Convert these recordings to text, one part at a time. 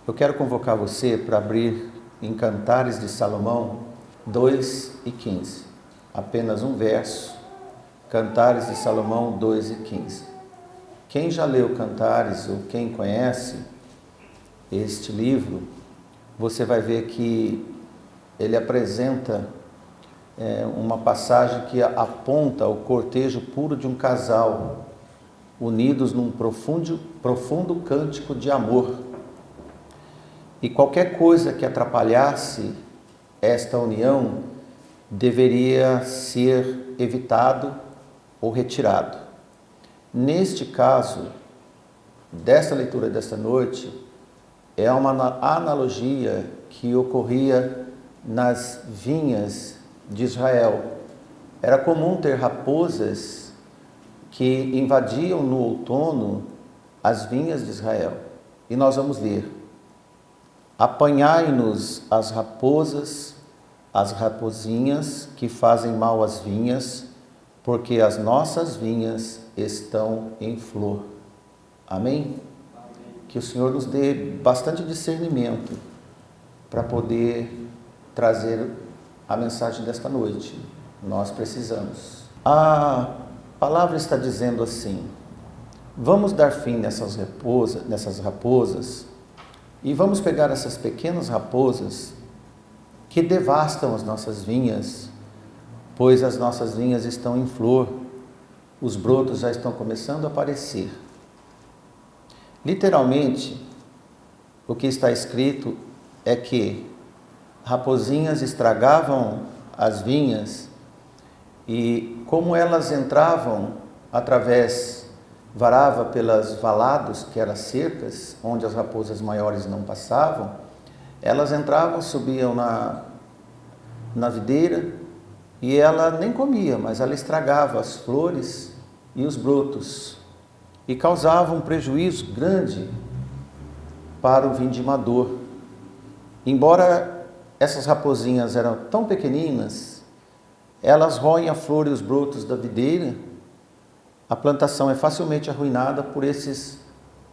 Eu quero convocar você para abrir em Cantares de Salomão 2:15. Apenas um verso, Cantares de Salomão 2:15. Quem já leu Cantares ou quem conhece este livro, você vai ver que ele apresenta uma passagem que aponta o cortejo puro de um casal, unidos num profundo cântico de amor. E qualquer coisa que atrapalhasse esta união deveria ser evitado ou retirado. Neste caso, desta leitura desta noite, é uma analogia que ocorria nas vinhas de Israel. Era comum ter raposas que invadiam no outono as vinhas de Israel. E nós vamos ver: apanhai-nos as raposas, as raposinhas que fazem mal às vinhas, porque as nossas vinhas estão em flor. Amém? Que o Senhor nos dê bastante discernimento para poder trazer a mensagem desta noite. Nós precisamos. A palavra está dizendo assim: vamos dar fim nessas raposas e vamos pegar essas pequenas raposas que devastam as nossas vinhas, pois as nossas vinhas estão em flor, os brotos já estão começando a aparecer. Literalmente, o que está escrito é que raposinhas estragavam as vinhas e, como elas entravam varava pelas valados, que eram cercas, onde as raposas maiores não passavam, elas entravam, subiam na videira e ela nem comia, mas ela estragava as flores e os brotos e causava um prejuízo grande para o vindimador. Embora essas raposinhas eram tão pequeninas, elas roem a flor e os brotos da videira. A plantação é facilmente arruinada por esses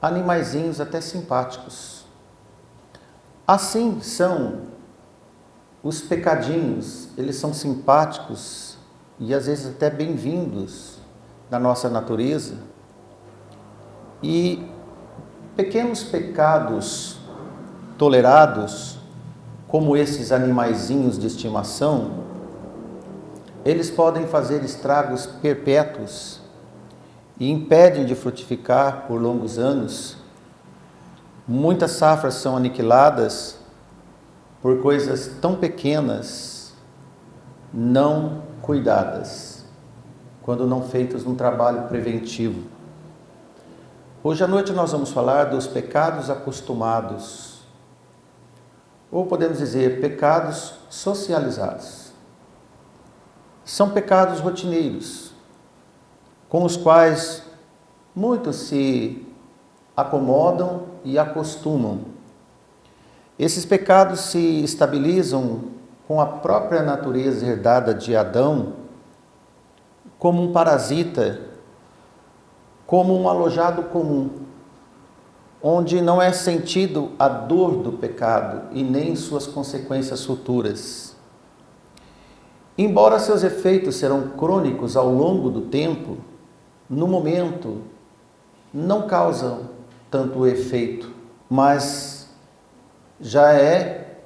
animaizinhos até simpáticos. Assim são os pecadinhos, eles são simpáticos e às vezes até bem-vindos na nossa natureza. E pequenos pecados tolerados, como esses animaizinhos de estimação, eles podem fazer estragos perpétuos e impedem de frutificar por longos anos. Muitas safras são aniquiladas por coisas tão pequenas, não cuidadas, quando não feitas um trabalho preventivo. Hoje à noite nós vamos falar dos pecados acostumados, ou podemos dizer pecados socializados. São pecados rotineiros, com os quais muitos se acomodam e acostumam. Esses pecados se estabilizam com a própria natureza herdada de Adão, como um parasita, como um alojado comum, onde não é sentido a dor do pecado e nem suas consequências futuras. Embora seus efeitos serão crônicos ao longo do tempo, no momento não causam tanto efeito, mas já é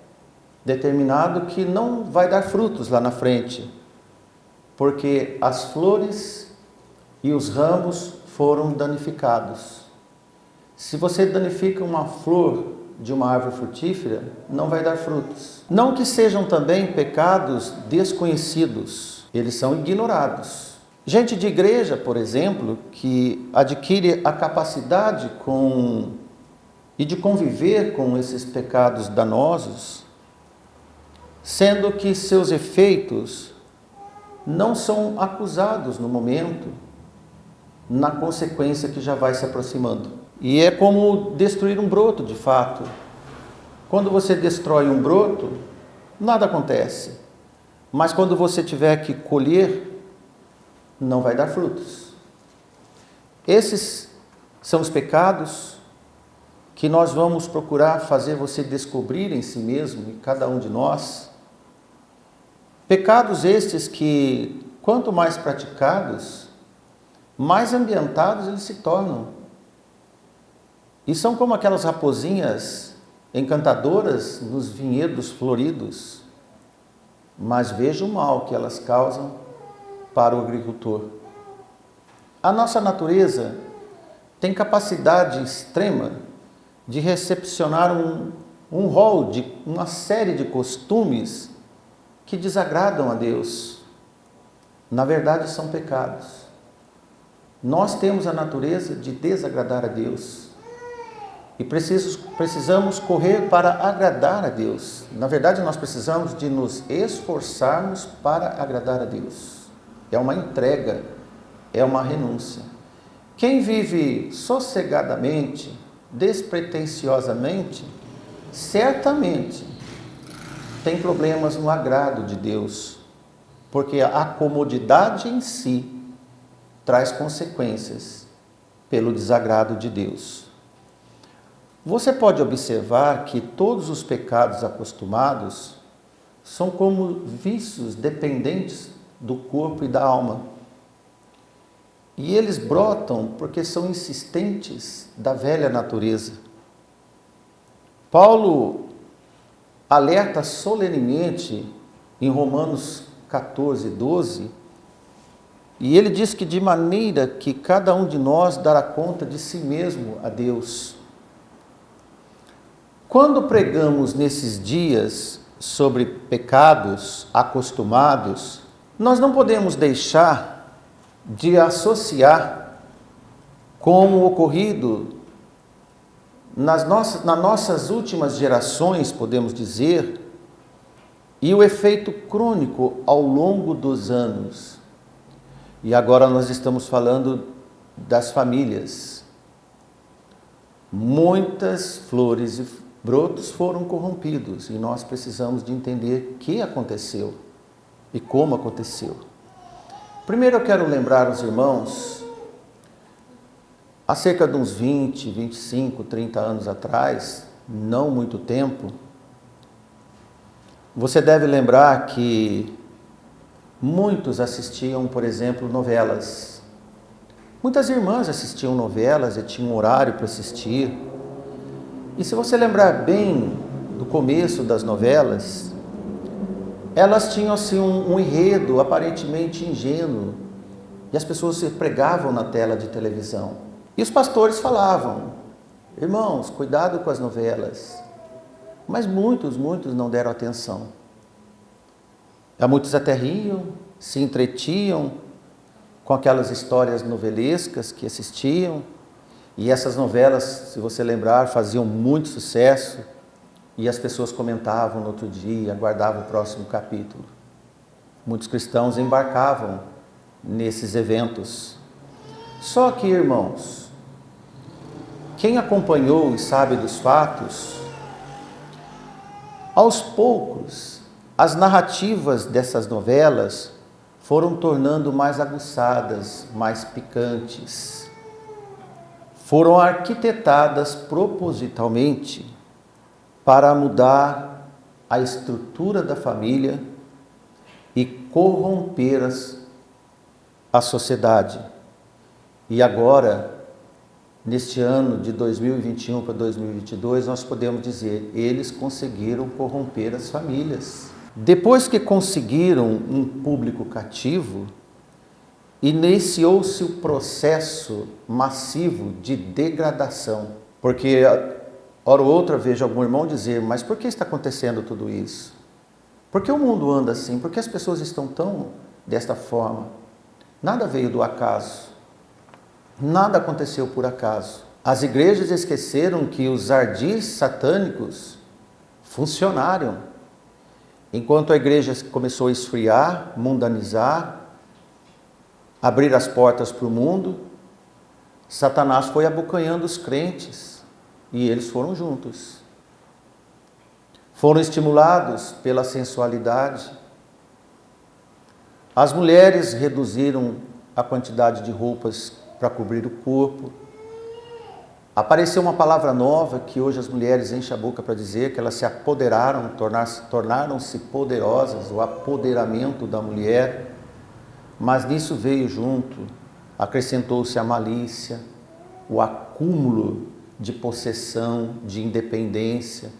determinado que não vai dar frutos lá na frente, porque as flores e os ramos foram danificados. Se você danifica uma flor de uma árvore frutífera, não vai dar frutos. Não que sejam também pecados desconhecidos, eles são ignorados. Gente de igreja, por exemplo, que adquire a capacidade de conviver com esses pecados danosos, sendo que seus efeitos não são acusados no momento, na consequência que já vai se aproximando. E é como destruir um broto, de fato. Quando você destrói um broto, nada acontece. Mas quando você tiver que colher, não vai dar frutos. Esses são os pecados que nós vamos procurar fazer você descobrir em si mesmo, em cada um de nós. Pecados estes que, quanto mais praticados, mais ambientados eles se tornam. E são como aquelas raposinhas encantadoras nos vinhedos floridos, mas veja o mal que elas causam para o agricultor. A nossa natureza tem capacidade extrema de recepcionar um rol de uma série de costumes que desagradam a Deus. Na verdade, são pecados. Nós temos a natureza de desagradar a Deus e precisamos correr para agradar a Deus. Na verdade, nós precisamos de nos esforçarmos para agradar a Deus. É uma entrega, é uma renúncia. Quem vive sossegadamente, despretensiosamente, certamente tem problemas no agrado de Deus, porque a comodidade em si traz consequências pelo desagrado de Deus. Você pode observar que todos os pecados acostumados são como vícios dependentes do corpo e da alma. E eles brotam porque são insistentes da velha natureza. Paulo alerta solenemente em Romanos 14, 12, e ele diz que de maneira que cada um de nós dará conta de si mesmo a Deus. Quando pregamos nesses dias sobre pecados acostumados, nós não podemos deixar de associar com o ocorrido nas nossas últimas gerações, podemos dizer, e o efeito crônico ao longo dos anos. E agora nós estamos falando das famílias. Muitas flores e brotos foram corrompidos e nós precisamos de entender o que aconteceu e como aconteceu. Primeiro eu quero lembrar os irmãos, há cerca de uns 20, 25, 30 anos atrás, não muito tempo, você deve lembrar que muitos assistiam, por exemplo, novelas. Muitas irmãs assistiam novelas e tinham horário para assistir. E se você lembrar bem do começo das novelas, elas tinham assim um enredo aparentemente ingênuo. E as pessoas se pregavam na tela de televisão. E os pastores falavam: irmãos, cuidado com as novelas. Mas muitos não deram atenção. Muitos até riam, se entretiam com aquelas histórias novelescas que assistiam. E essas novelas, se você lembrar, faziam muito sucesso. E as pessoas comentavam no outro dia, aguardavam o próximo capítulo. Muitos cristãos embarcavam nesses eventos. Só que, irmãos, quem acompanhou e sabe dos fatos, aos poucos, as narrativas dessas novelas foram tornando mais aguçadas, mais picantes. Foram arquitetadas propositalmente para mudar a estrutura da família e corromper a sociedade. E agora, neste ano de 2021 para 2022, nós podemos dizer, eles conseguiram corromper as famílias. Depois que conseguiram um público cativo, iniciou-se o processo massivo de degradação. Porque, hora ou outra, vejo algum irmão dizer, mas por que está acontecendo tudo isso? Por que o mundo anda assim? Por que as pessoas estão tão desta forma? Nada veio do acaso. Nada aconteceu por acaso. As igrejas esqueceram que os ardis satânicos funcionaram. Enquanto a igreja começou a esfriar, mundanizar, abrir as portas para o mundo, Satanás foi abocanhando os crentes e eles foram juntos. Foram estimulados pela sensualidade. As mulheres reduziram a quantidade de roupas para cobrir o corpo. Apareceu uma palavra nova que hoje as mulheres enchem a boca para dizer, que elas se apoderaram, tornaram-se poderosas, o apoderamento da mulher. Mas nisso veio junto, acrescentou-se a malícia, o acúmulo de possessão, de independência,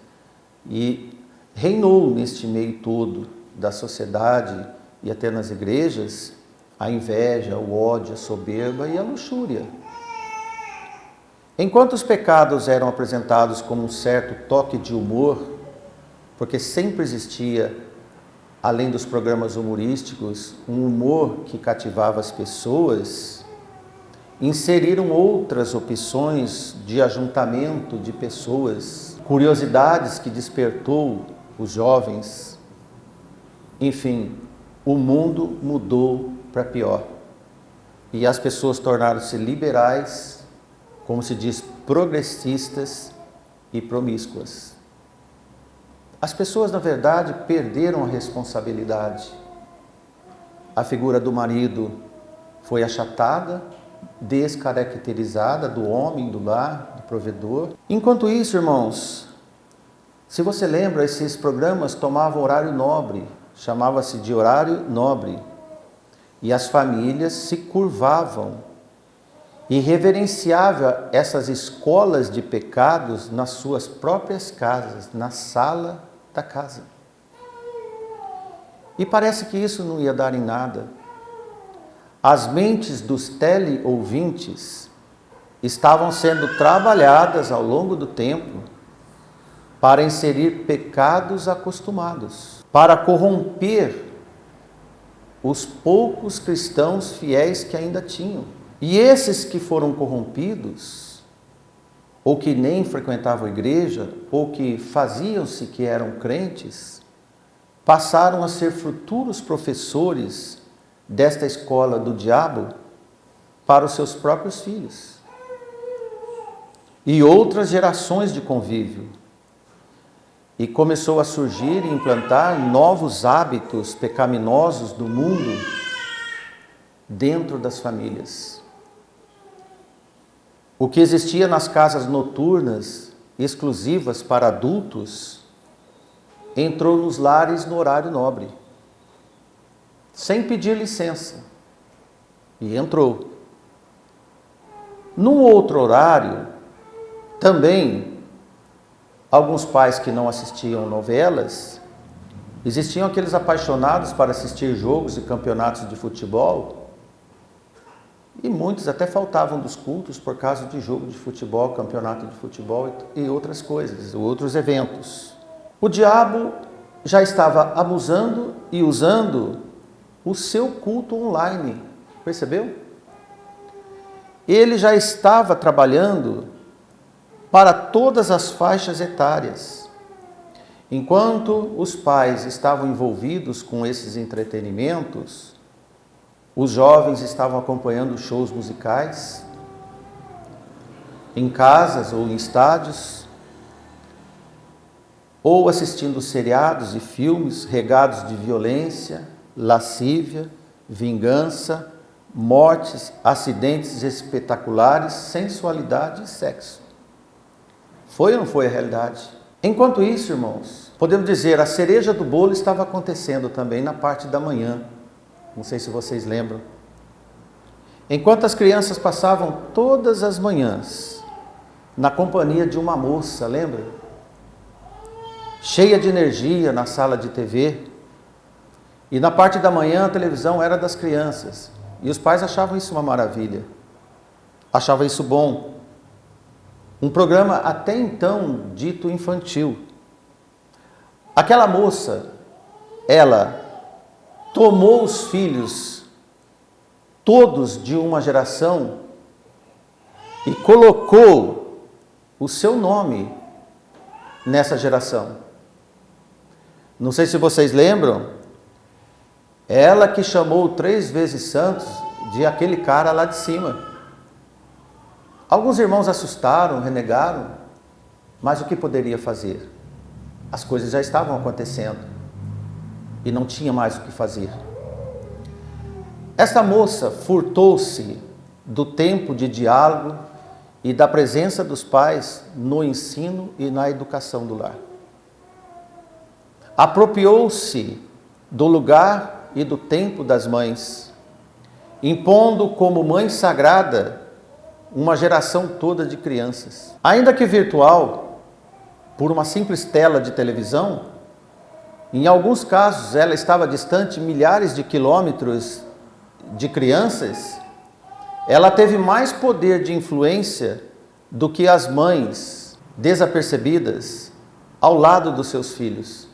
e reinou neste meio todo da sociedade e até nas igrejas a inveja, o ódio, a soberba e a luxúria. Enquanto os pecados eram apresentados como um certo toque de humor, porque sempre existia, além dos programas humorísticos, um humor que cativava as pessoas, inseriram outras opções de ajuntamento de pessoas, curiosidades que despertou os jovens. Enfim, o mundo mudou para pior. E as pessoas tornaram-se liberais, como se diz, progressistas e promíscuas. As pessoas, na verdade, perderam a responsabilidade. A figura do marido foi achatada, descaracterizada, do homem, do lar, do provedor. Enquanto isso, irmãos, se você lembra, esses programas tomavam horário nobre, chamava-se de horário nobre, e as famílias se curvavam e reverenciavam essas escolas de pecados nas suas próprias casas, na sala da casa. E parece que isso não ia dar em nada. As mentes dos teleouvintes estavam sendo trabalhadas ao longo do tempo para inserir pecados acostumados, para corromper os poucos cristãos fiéis que ainda tinham. E esses que foram corrompidos, ou que nem frequentavam a igreja, ou que faziam-se que eram crentes, passaram a ser futuros professores desta escola do diabo para os seus próprios filhos. E outras gerações de convívio. E começou a surgir e implantar novos hábitos pecaminosos do mundo dentro das famílias. O que existia nas casas noturnas, exclusivas para adultos, entrou nos lares no horário nobre, sem pedir licença, e entrou. Num outro horário, também, alguns pais que não assistiam novelas, existiam aqueles apaixonados para assistir jogos e campeonatos de futebol, e muitos até faltavam dos cultos por causa de jogo de futebol, campeonato de futebol e outras coisas, outros eventos. O diabo já estava abusando e usando o seu culto online, percebeu? Ele já estava trabalhando para todas as faixas etárias. Enquanto os pais estavam envolvidos com esses entretenimentos, os jovens estavam acompanhando shows musicais, em casas ou em estádios, ou assistindo seriados e filmes regados de violência, lascívia, vingança, mortes, acidentes espetaculares, sensualidade e sexo. Foi ou não foi a realidade? Enquanto isso, irmãos, podemos dizer, a cereja do bolo estava acontecendo também na parte da manhã. Não sei se vocês lembram. Enquanto as crianças passavam todas as manhãs na companhia de uma moça, lembra? Cheia de energia na sala de TV. E na parte da manhã a televisão era das crianças. E os pais achavam isso uma maravilha. Achavam isso bom. Um programa até então dito infantil. Aquela moça, ela tomou os filhos, todos de uma geração, e colocou o seu nome nessa geração. Não sei se vocês lembram, ela que chamou 3 vezes santos de aquele cara lá de cima. Alguns irmãos assustaram, renegaram, mas o que poderia fazer? As coisas já estavam acontecendo. E não tinha mais o que fazer. Esta moça furtou-se do tempo de diálogo e da presença dos pais no ensino e na educação do lar. Apropriou-se do lugar e do tempo das mães, impondo como mãe sagrada uma geração toda de crianças. Ainda que virtual, por uma simples tela de televisão, em alguns casos ela estava distante milhares de quilômetros de crianças, ela teve mais poder de influência do que as mães desapercebidas ao lado dos seus filhos,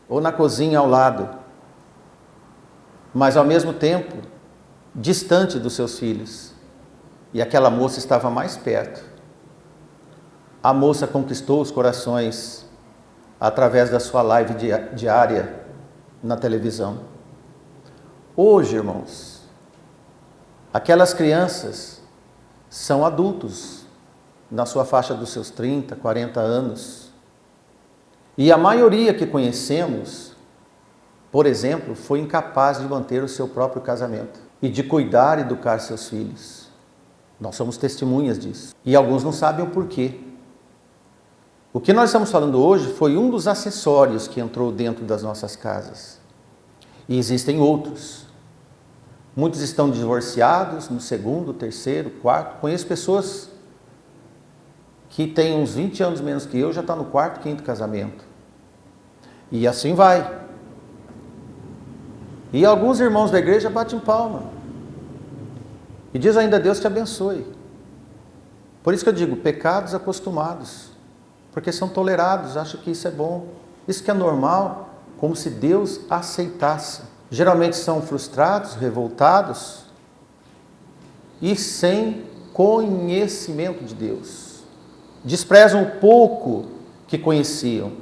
ou na cozinha ao lado, mas ao mesmo tempo distante dos seus filhos. E aquela moça estava mais perto. A moça conquistou os corações através da sua live diária na televisão. Hoje, irmãos, aquelas crianças são adultos na sua faixa dos seus 30, 40 anos. E a maioria que conhecemos, por exemplo, foi incapaz de manter o seu próprio casamento e de cuidar e educar seus filhos. Nós somos testemunhas disso. E alguns não sabem o porquê. O que nós estamos falando hoje foi um dos acessórios que entrou dentro das nossas casas. E existem outros. Muitos estão divorciados no segundo, terceiro, quarto. Conheço pessoas que têm uns 20 anos menos que eu, já está no quarto, quinto casamento. E assim vai. E alguns irmãos da igreja batem palma. E diz ainda: Deus te abençoe. Por isso que eu digo, pecados acostumados. Porque são tolerados, acham que isso é bom. Isso que é normal, como se Deus aceitasse. Geralmente são frustrados, revoltados e sem conhecimento de Deus. Desprezam o pouco que conheciam.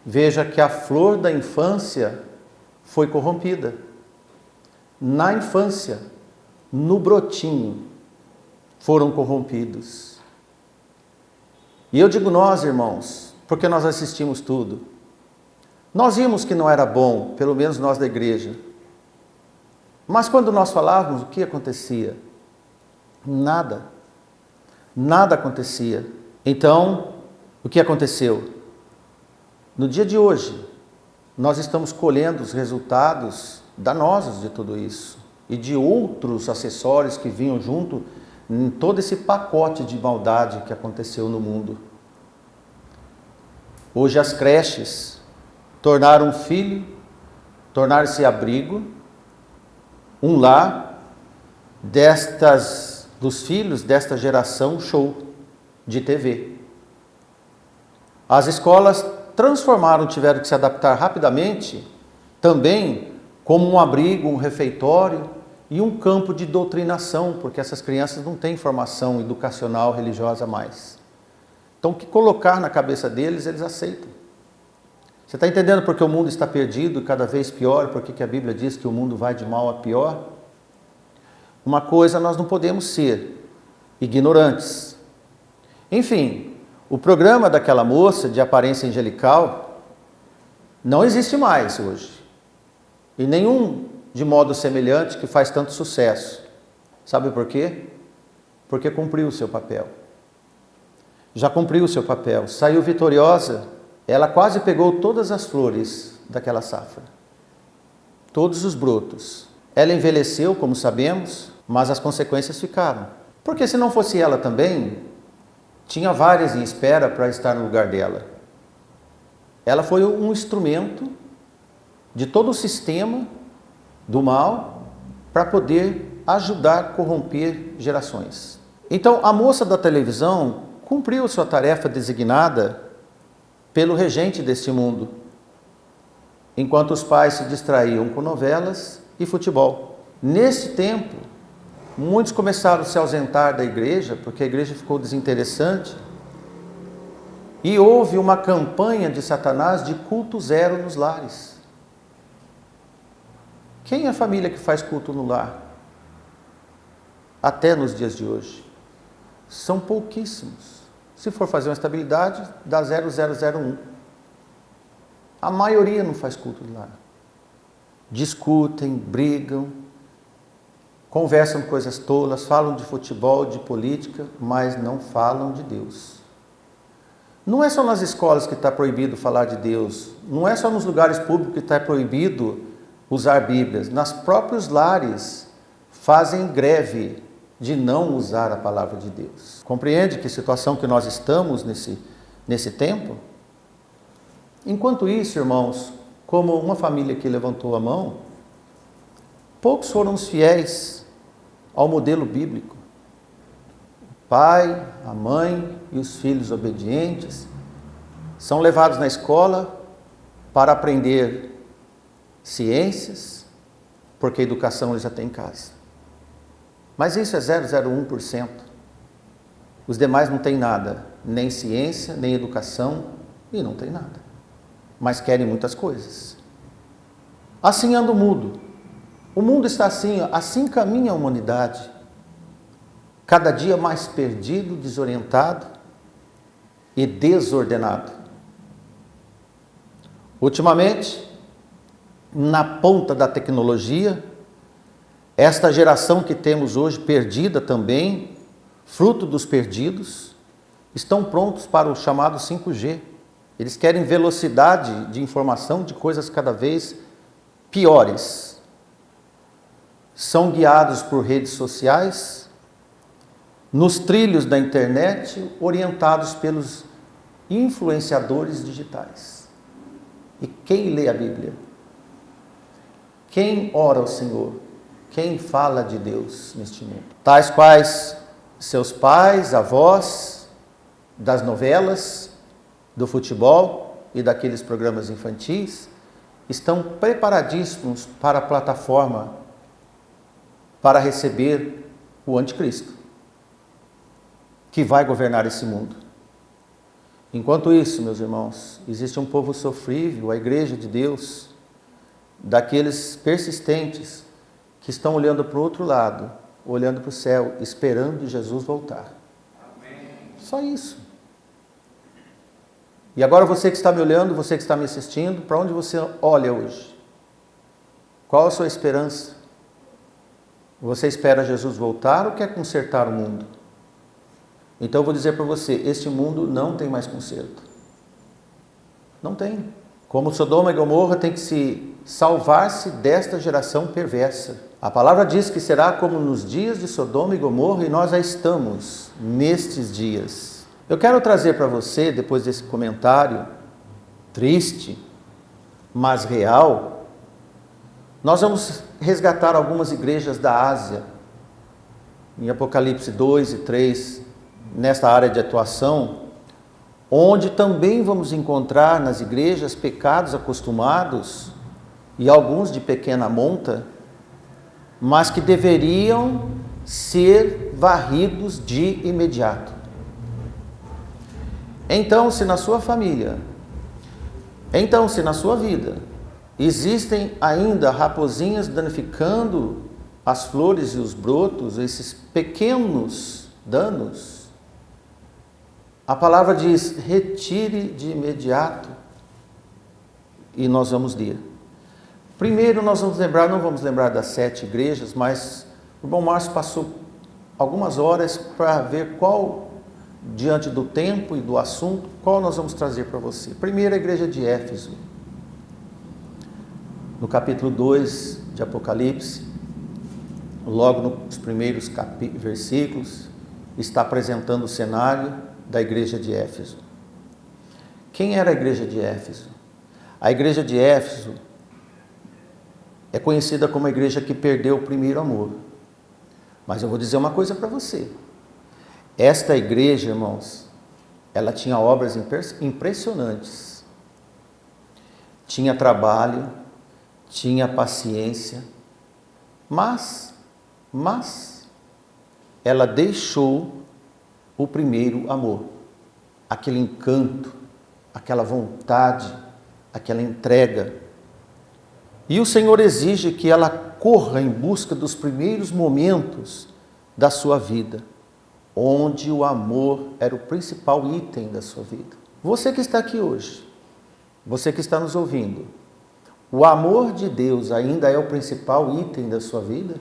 Veja que a flor da infância foi corrompida. Na infância, no brotinho, foram corrompidos. E eu digo nós, irmãos, porque nós assistimos tudo. Nós vimos que não era bom, pelo menos nós da igreja. Mas quando nós falávamos, o que acontecia? Nada. Nada acontecia. Então, o que aconteceu? No dia de hoje, nós estamos colhendo os resultados danosos de tudo isso e de outros acessórios que vinham junto em todo esse pacote de maldade que aconteceu no mundo. Hoje as creches tornaram um filho, tornar-se abrigo, um lar dos filhos desta geração show de TV. As escolas tiveram que se adaptar rapidamente também como um abrigo, um refeitório e um campo de doutrinação, porque essas crianças não têm formação educacional religiosa mais. Então, o que colocar na cabeça deles, eles aceitam. Você está entendendo porque o mundo está perdido e cada vez pior? Porque que a Bíblia diz que o mundo vai de mal a pior? Uma coisa nós não podemos ser: ignorantes. Enfim, o programa daquela moça de aparência angelical não existe mais hoje. E nenhum de modo semelhante que faz tanto sucesso. Sabe por quê? Porque cumpriu o seu papel. Já cumpriu o seu papel. Saiu vitoriosa. Ela quase pegou todas as flores daquela safra. Todos os brotos. Ela envelheceu, como sabemos, mas as consequências ficaram. Porque se não fosse ela também, tinha várias em espera para estar no lugar dela. Ela foi um instrumento de todo o sistema do mal para poder ajudar a corromper gerações. Então, a moça da televisão cumpriu sua tarefa designada pelo regente deste mundo, enquanto os pais se distraíam com novelas e futebol. Nesse tempo, muitos começaram a se ausentar da igreja, porque a igreja ficou desinteressante, e houve uma campanha de Satanás de culto zero nos lares. Quem é a família que faz culto no lar? Até nos dias de hoje. São pouquíssimos. Se for fazer uma estabilidade, dá 0,001. A maioria não faz culto no lar. Discutem, brigam. conversam coisas tolas, falam de futebol, de política, mas não falam de Deus. Não é só nas escolas que está proibido falar de Deus, não é só nos lugares públicos que está proibido usar Bíblias, nas próprios lares fazem greve de não usar a palavra de Deus. Compreende que situação que nós estamos nesse tempo? Enquanto isso, irmãos, como uma família que levantou a mão, poucos foram os fiéis ao modelo bíblico. O pai, a mãe e os filhos obedientes são levados na escola para aprender ciências, porque a educação eles já têm em casa. Mas isso é 0,01%. Os demais não têm nada, nem ciência, nem educação, e não tem nada. Mas querem muitas coisas. Assim anda o mundo. O mundo está assim, assim caminha a humanidade. Cada dia mais perdido, desorientado e desordenado. Ultimamente, na ponta da tecnologia, esta geração que temos hoje, perdida também, fruto dos perdidos, estão prontos para o chamado 5G. Eles querem velocidade de informação de coisas cada vez piores. São guiados por redes sociais, nos trilhos da internet, orientados pelos influenciadores digitais. E quem lê a Bíblia? Quem ora ao Senhor? Quem fala de Deus neste mundo? Tais quais seus pais, avós, das novelas, do futebol e daqueles programas infantis, estão preparadíssimos para a plataforma para receber o anticristo, que vai governar esse mundo. Enquanto isso, meus irmãos, existe um povo sofrível, a igreja de Deus, daqueles persistentes que estão olhando para o outro lado, olhando para o céu, esperando Jesus voltar. Amém. Só isso. E agora você que está me olhando, você que está me assistindo, para onde você olha hoje? Qual a sua esperança? Você espera Jesus voltar ou quer consertar o mundo? Então eu vou dizer para você, este mundo não tem mais conserto. Não tem. Como Sodoma e Gomorra tem que se salvar-se desta geração perversa. A palavra diz que será como nos dias de Sodoma e Gomorra, e nós já estamos nestes dias. Eu quero trazer para você, depois desse comentário triste, mas real, nós vamos resgatar algumas igrejas da Ásia, em Apocalipse 2 e 3, nesta área de atuação, onde também vamos encontrar nas igrejas pecados acostumados e alguns de pequena monta, mas que deveriam ser varridos de imediato. Então, se na sua família, se na sua vida, existem ainda raposinhas danificando as flores e os brotos, esses pequenos danos, a palavra diz, retire de imediato, e nós vamos ler. Primeiro nós vamos lembrar, não vamos lembrar das 7 igrejas, mas o irmão Márcio passou algumas horas para ver qual, diante do tempo e do assunto, qual nós vamos trazer para você. Primeiro, a igreja de Éfeso. No capítulo 2 de Apocalipse, logo nos primeiros versículos, está apresentando o cenário da igreja de Éfeso. Quem era a igreja de Éfeso? A igreja de Éfeso é conhecida como a igreja que perdeu o primeiro amor. Mas eu vou dizer uma coisa para você. Esta igreja, irmãos, ela tinha obras impressionantes. Tinha trabalho, tinha paciência, mas ela deixou o primeiro amor, aquele encanto, aquela vontade, aquela entrega. E o Senhor exige que ela corra em busca dos primeiros momentos da sua vida, onde o amor era o principal item da sua vida. Você que está aqui hoje, você que está nos ouvindo, o amor de Deus ainda é o principal item da sua vida?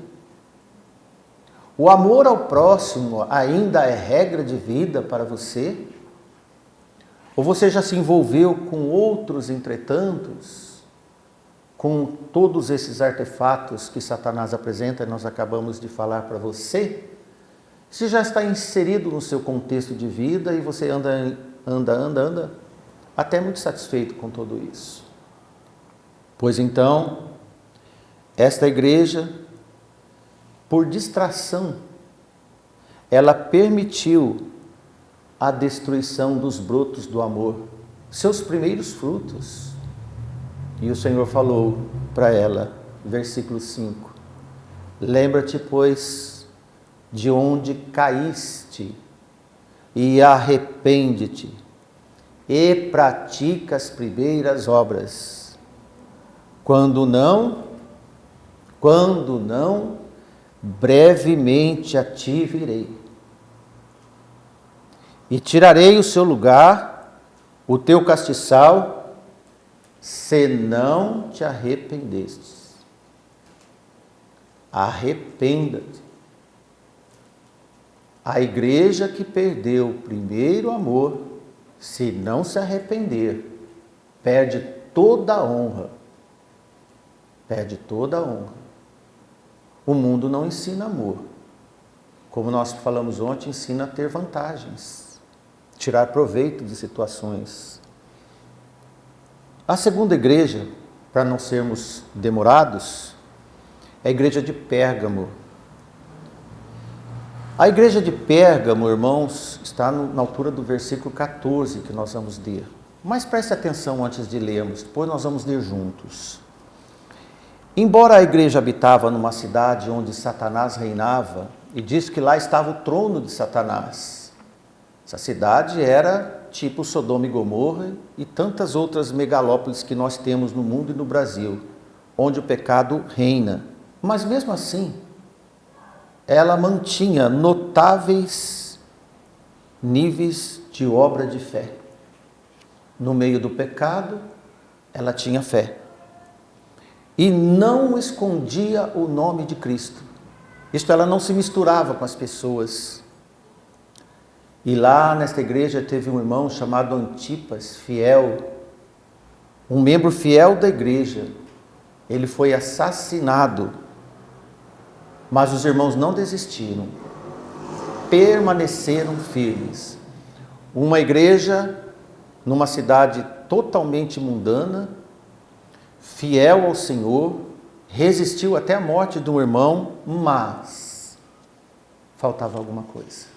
O amor ao próximo ainda é regra de vida para você? Ou você já se envolveu com outros entretantos, com todos esses artefatos que Satanás apresenta e nós acabamos de falar para você? Se já está inserido no seu contexto de vida e você anda, até muito satisfeito com tudo isso. Pois então, esta igreja, por distração, ela permitiu a destruição dos brotos do amor, seus primeiros frutos. E o Senhor falou para ela, versículo 5, lembra-te, pois, de onde caíste, e arrepende-te, e pratica as primeiras obras. Quando não, brevemente a ti virei, e tirarei o seu lugar, o teu castiçal, se não te arrependestes. Arrependa-te. A igreja que perdeu o primeiro amor, se não se arrepender, perde toda a honra. Perde toda a honra. O mundo não ensina amor. Como nós falamos ontem, ensina a ter vantagens, tirar proveito de situações. A segunda igreja, para não sermos demorados, é a igreja de Pérgamo. A igreja de Pérgamo, irmãos, está na altura do versículo 14 que nós vamos ler. Mas preste atenção antes de lermos, depois nós vamos ler juntos. Embora a igreja habitava numa cidade onde Satanás reinava, e diz que lá estava o trono de Satanás. Essa cidade era tipo Sodoma e Gomorra e tantas outras megalópolis que nós temos no mundo e no Brasil, onde o pecado reina. Mas mesmo assim, ela mantinha notáveis níveis de obra de fé. No meio do pecado, ela tinha fé. E não escondia o nome de Cristo. Isto, ela não se misturava com as pessoas. E lá nesta igreja teve um irmão chamado Antipas, fiel, um membro fiel da igreja. Ele foi assassinado. Mas os irmãos não desistiram, permaneceram firmes. Uma igreja numa cidade totalmente mundana, fiel ao Senhor, resistiu até a morte de um irmão, mas faltava alguma coisa.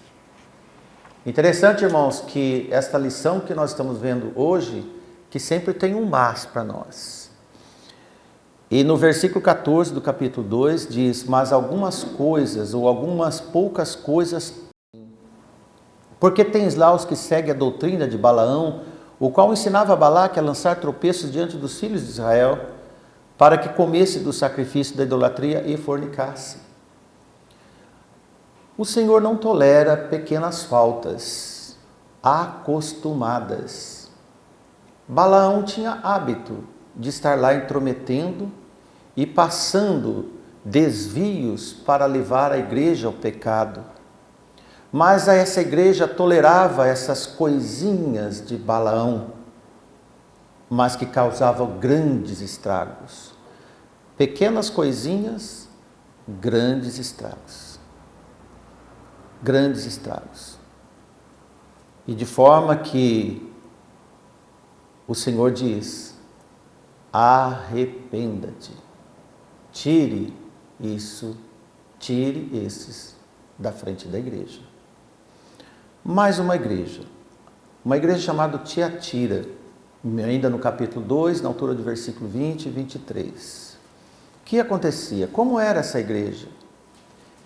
Interessante, irmãos, que esta lição que nós estamos vendo hoje, que sempre tem um mas para nós. E no versículo 14 do capítulo 2 diz, mas algumas coisas, ou algumas poucas coisas, porque tens lá os que seguem a doutrina de Balaão, o qual ensinava a Balaque a lançar tropeços diante dos filhos de Israel, para que comesse do sacrifício da idolatria e fornicasse. O Senhor não tolera pequenas faltas, acostumadas. Balaão tinha hábito de estar lá intrometendo e passando desvios para levar a igreja ao pecado. Mas essa igreja tolerava essas coisinhas de Balaão, mas que causavam grandes estragos. Pequenas coisinhas, grandes estragos. Grandes estragos. E de forma que o Senhor diz, arrependa-te, tire esses da frente da igreja. Mais uma igreja chamada Tiatira, ainda no capítulo 2, na altura do versículo 20 e 23. O que acontecia? Como era essa igreja?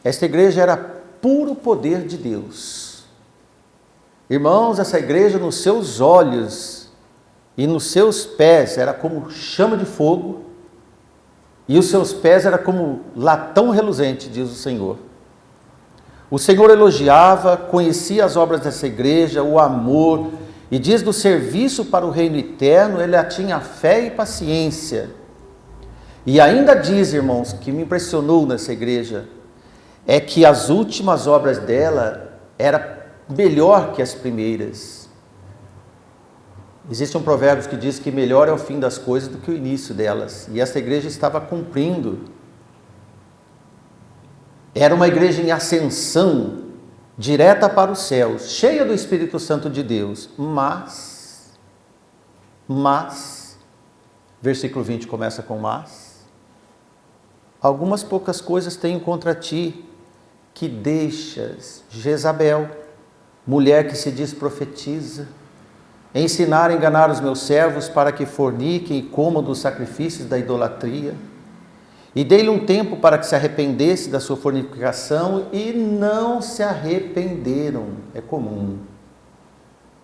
Esta igreja era puro poder de Deus. Irmãos, essa igreja nos seus olhos e nos seus pés era como chama de fogo, e os seus pés era como latão reluzente, diz o Senhor. O Senhor elogiava, conhecia as obras dessa igreja, o amor, e diz do serviço para o reino eterno, ele tinha fé e paciência. E ainda diz, irmãos, que me impressionou nessa igreja, é que as últimas obras dela eram melhor que as primeiras. Existe um provérbio que diz que melhor é o fim das coisas do que o início delas. E essa igreja estava cumprindo. Era uma igreja em ascensão, direta para os céus, cheia do Espírito Santo de Deus. Mas, versículo 20 começa com mas, algumas poucas coisas tenho contra ti, que deixas Jezabel, mulher que se diz profetiza, ensinar a enganar os meus servos para que forniquem e comam dos sacrifícios da idolatria. E dei-lhe um tempo para que se arrependesse da sua fornicação e não se arrependeram. É comum.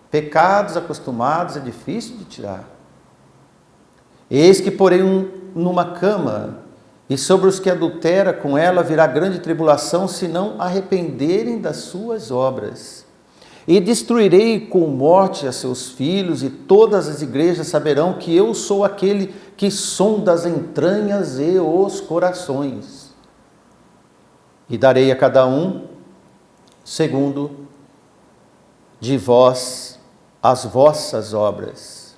Pecados acostumados é difícil de tirar. Eis que porei numa cama, e sobre os que adultera com ela virá grande tribulação, se não arrependerem das suas obras. E destruirei com morte a seus filhos, e todas as igrejas saberão que eu sou aquele que sonda as entranhas e os corações. E darei a cada um, segundo de vós, as vossas obras.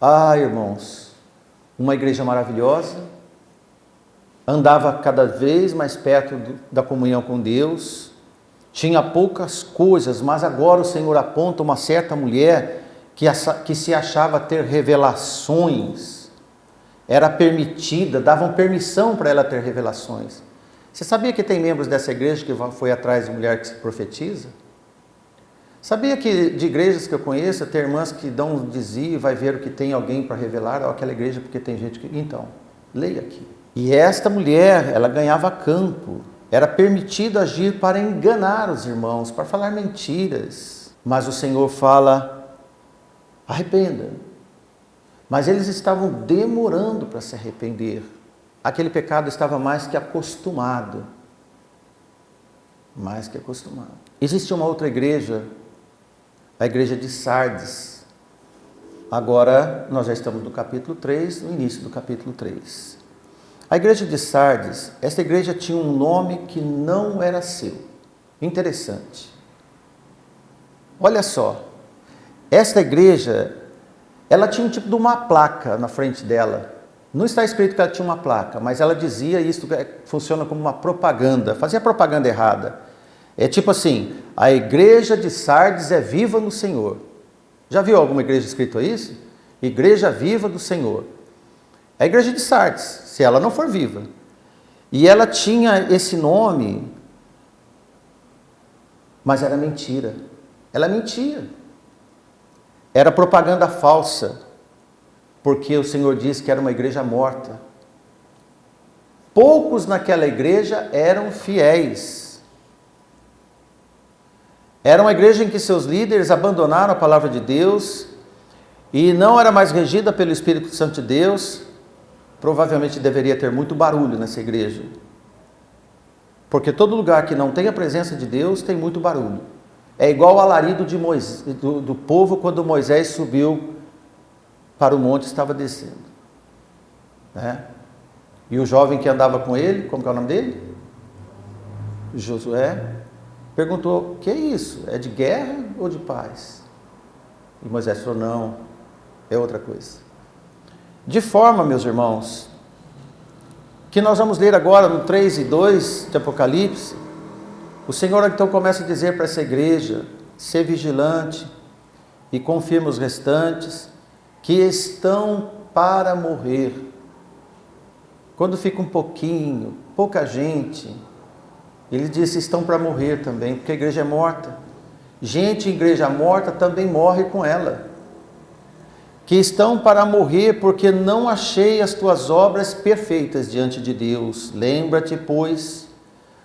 Ah, irmãos, uma igreja maravilhosa, andava cada vez mais perto da comunhão com Deus, tinha poucas coisas, mas agora o Senhor aponta uma certa mulher que se achava ter revelações, era permitida, davam permissão para ela ter revelações. Você sabia que tem membros dessa igreja que foi atrás de mulher que se profetiza? Sabia que de igrejas que eu conheço, tem irmãs que dão um desvio, vai ver o que tem alguém para revelar, aquela igreja porque tem gente que... Então, leia aqui. E esta mulher, ela ganhava campo, era permitido agir para enganar os irmãos, para falar mentiras. Mas o Senhor fala, arrependa. Mas eles estavam demorando para se arrepender. Aquele pecado estava mais que acostumado. Mais que acostumado. Existe uma outra igreja, a igreja de Sardes. Agora nós já estamos no capítulo 3, no início do capítulo 3. A igreja de Sardes, esta igreja tinha um nome que não era seu. Interessante. Olha só, esta igreja, ela tinha um tipo de uma placa na frente dela. Não está escrito que ela tinha uma placa, mas ela dizia isso, funciona como uma propaganda, fazia propaganda errada. É tipo assim, a igreja de Sardes é viva no Senhor. Já viu alguma igreja escrito isso? Igreja viva do Senhor. A igreja de Sardes, se ela não for viva. E ela tinha esse nome, mas era mentira. Ela mentia. Era propaganda falsa, porque o Senhor disse que era uma igreja morta. Poucos naquela igreja eram fiéis. Era uma igreja em que seus líderes abandonaram a palavra de Deus e não era mais regida pelo Espírito Santo de Deus. Provavelmente deveria ter muito barulho nessa igreja. Porque todo lugar que não tem a presença de Deus tem muito barulho. É igual o alarido de do povo quando Moisés subiu para o monte e estava descendo. Né? E o jovem que andava com ele, como que é o nome dele? Josué, perguntou, o que é isso? É de guerra ou de paz? E Moisés falou, não, é outra coisa. De forma, meus irmãos, que nós vamos ler agora no 3 e 2 de Apocalipse, o Senhor então começa a dizer para essa igreja, ser vigilante e confirma os restantes, que estão para morrer. Quando fica um pouquinho, pouca gente, ele disse, estão para morrer também, porque a igreja é morta. Gente em igreja morta também morre com ela. Que estão para morrer, porque não achei as tuas obras perfeitas diante de Deus. Lembra-te, pois,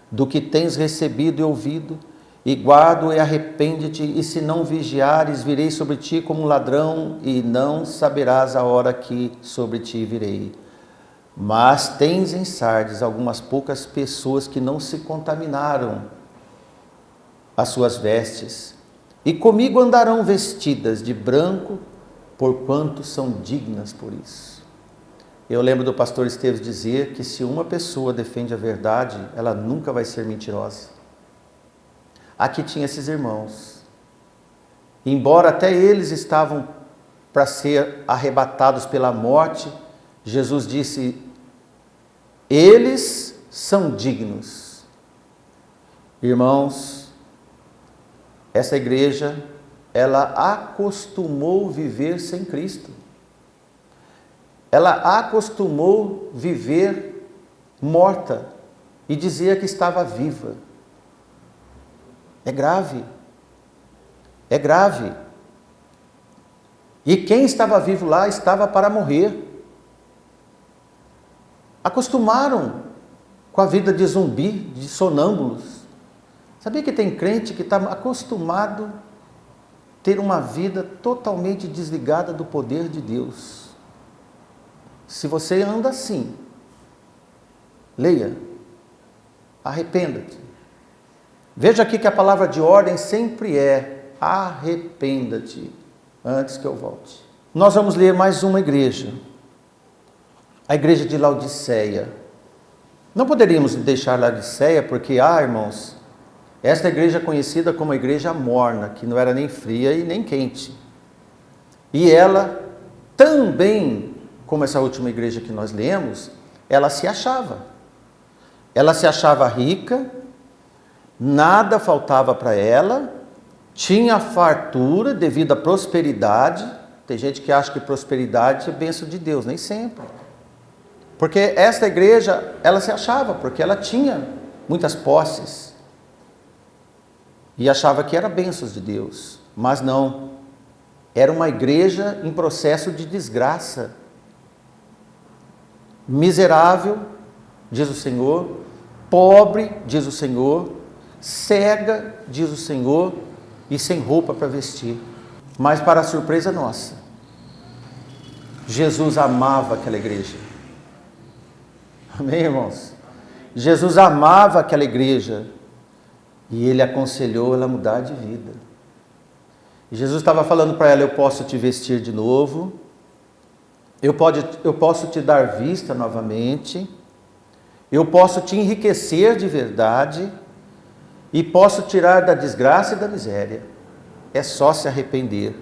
do que tens recebido e ouvido, e guarda e arrepende-te, e se não vigiares, virei sobre ti como um ladrão, e não saberás a hora que sobre ti virei. Mas tens em Sardes algumas poucas pessoas que não se contaminaram as suas vestes, e comigo andarão vestidas de branco, porquanto são dignas por isso. Eu lembro do pastor Esteves dizer que se uma pessoa defende a verdade, ela nunca vai ser mentirosa. Aqui tinha esses irmãos. Embora até eles estavam para ser arrebatados pela morte, Jesus disse: eles são dignos. Irmãos, essa igreja, ela acostumou viver sem Cristo. Ela acostumou viver morta e dizia que estava viva. É grave. É grave. E quem estava vivo lá estava para morrer. Acostumaram com a vida de zumbi, de sonâmbulos. Sabia que tem crente que está acostumado a ter uma vida totalmente desligada do poder de Deus? Se você anda assim, leia, arrependa-te. Veja aqui que a palavra de ordem sempre é: arrependa-te antes que eu volte. Nós vamos ler mais uma igreja, a igreja de Laodiceia. Não poderíamos deixar Laodiceia porque, irmãos, esta igreja é conhecida como a igreja morna, que não era nem fria e nem quente. E ela também, como essa última igreja que nós lemos, ela se achava. Ela se achava rica, nada faltava para ela, tinha fartura devido à prosperidade. Tem gente que acha que prosperidade é bênção de Deus, nem sempre. Porque esta igreja, ela se achava, porque ela tinha muitas posses. E achava que era bênçãos de Deus. Mas não. Era uma igreja em processo de desgraça. Miserável, diz o Senhor. Pobre, diz o Senhor. Cega, diz o Senhor. E sem roupa para vestir. Mas para a surpresa nossa, Jesus amava aquela igreja. Amém, irmãos? Jesus amava aquela igreja. E ele aconselhou ela a mudar de vida. E Jesus estava falando para ela: eu posso te vestir de novo. Eu posso te dar vista novamente. Eu posso te enriquecer de verdade. E posso tirar da desgraça e da miséria. É só se arrepender.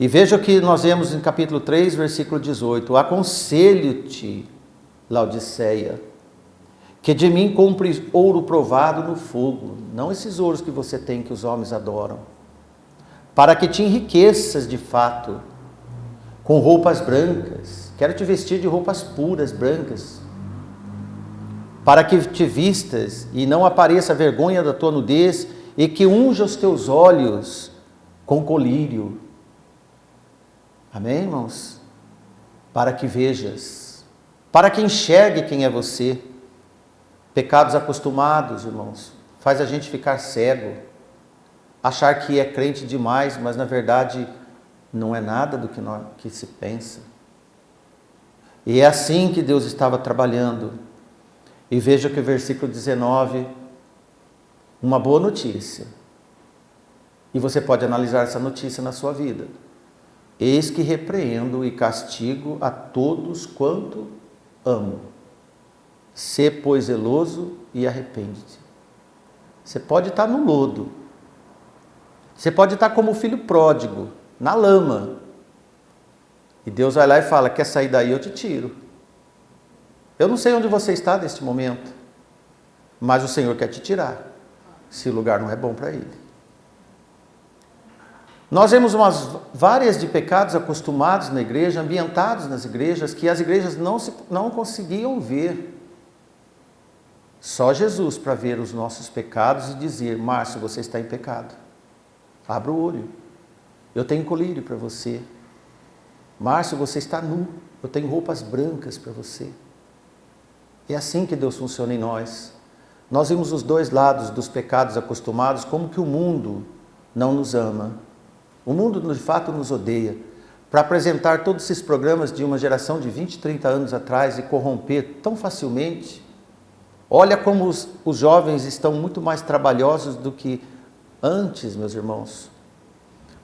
E veja o que nós vemos em capítulo 3, versículo 18. Aconselho-te, Laodiceia, que de mim compres ouro provado no fogo, não esses ouros que você tem que os homens adoram, para que te enriqueças de fato, com roupas brancas. Quero te vestir de roupas puras, brancas, para que te vistas e não apareça a vergonha da tua nudez, e que unja os teus olhos com colírio. Amém, irmãos? Para que vejas, para que enxergue quem é você. Pecados acostumados, irmãos, faz a gente ficar cego, achar que é crente demais, mas na verdade não é nada do que se pensa. E é assim que Deus estava trabalhando. E veja que o versículo 19, uma boa notícia. E você pode analisar essa notícia na sua vida. Eis que repreendo e castigo a todos quanto amo. Sê, pois, zeloso e arrepende-te. Você pode estar no lodo. Você pode estar como o filho pródigo, na lama. E Deus vai lá e fala: quer sair daí, eu te tiro. Eu não sei onde você está neste momento, mas o Senhor quer te tirar, se o lugar não é bom para Ele. Nós vemos várias de pecados acostumados na igreja, ambientados nas igrejas, que as igrejas não conseguiam ver. Só Jesus para ver os nossos pecados e dizer: Márcio, você está em pecado. Abra o olho. Eu tenho colírio para você. Márcio, você está nu. Eu tenho roupas brancas para você. É assim que Deus funciona em nós. Nós vimos os dois lados dos pecados acostumados, como que o mundo não nos ama. O mundo, de fato, nos odeia. Para apresentar todos esses programas de uma geração de 20, 30 anos atrás e corromper tão facilmente. Olha como os jovens estão muito mais trabalhosos do que antes, meus irmãos.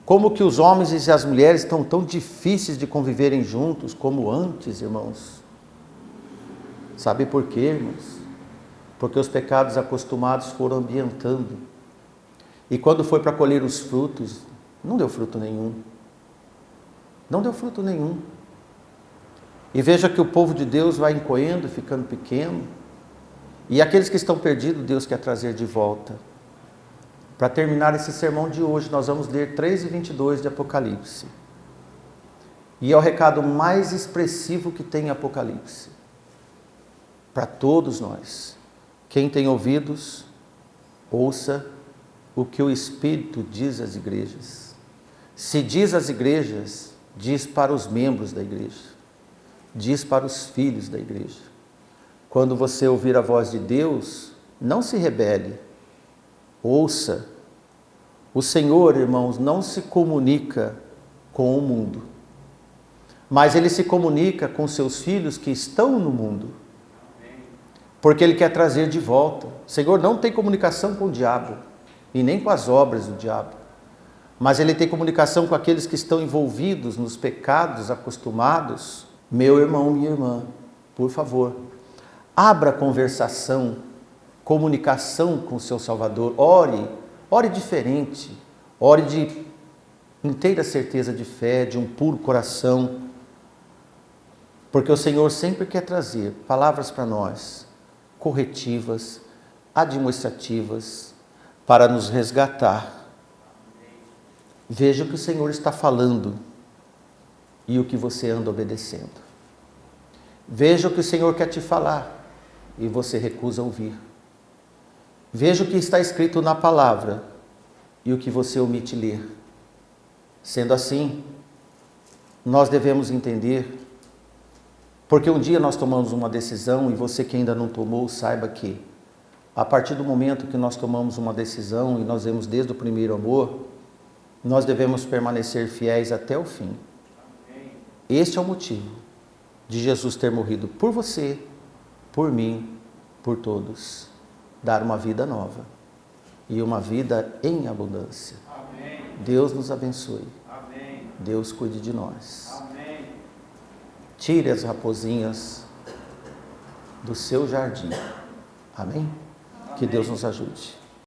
Como que os homens e as mulheres estão tão difíceis de conviverem juntos como antes, irmãos? Sabe por quê, irmãos? Porque os pecados acostumados foram ambientando. E quando foi para colher os frutos, não deu fruto nenhum. Não deu fruto nenhum. E veja que o povo de Deus vai encoendo, ficando pequeno. E aqueles que estão perdidos, Deus quer trazer de volta. Para terminar esse sermão de hoje, nós vamos ler 3:22 de Apocalipse. E é o recado mais expressivo que tem em Apocalipse. Para todos nós. Quem tem ouvidos, ouça o que o Espírito diz às igrejas. Se diz às igrejas, diz para os membros da igreja. Diz para os filhos da igreja. Quando você ouvir a voz de Deus, não se rebele. Ouça. O Senhor, irmãos, não se comunica com o mundo. Mas Ele se comunica com seus filhos que estão no mundo. Porque Ele quer trazer de volta. O Senhor não tem comunicação com o diabo. E nem com as obras do diabo. Mas Ele tem comunicação com aqueles que estão envolvidos nos pecados acostumados. Meu irmão, minha irmã, por favor, abra conversação, comunicação com o seu Salvador. Ore diferente. Ore de inteira certeza de fé, de um puro coração. Porque o Senhor sempre quer trazer palavras para nós, corretivas, admoestativas, para nos resgatar. Veja o que o Senhor está falando e o que você anda obedecendo. Veja o que o Senhor quer te falar e você recusa ouvir. Veja o que está escrito na palavra e o que você omite ler. Sendo assim, nós devemos entender, porque um dia nós tomamos uma decisão e você que ainda não tomou, saiba que a partir do momento que nós tomamos uma decisão e nós vemos desde o primeiro amor, nós devemos permanecer fiéis até o fim. Este é o motivo de Jesus ter morrido por você, por mim, por todos. Dar uma vida nova e uma vida em abundância. Amém. Deus nos abençoe. Amém. Deus cuide de nós. Amém. Tire as raposinhas do seu jardim. Amém? Que Deus nos ajude.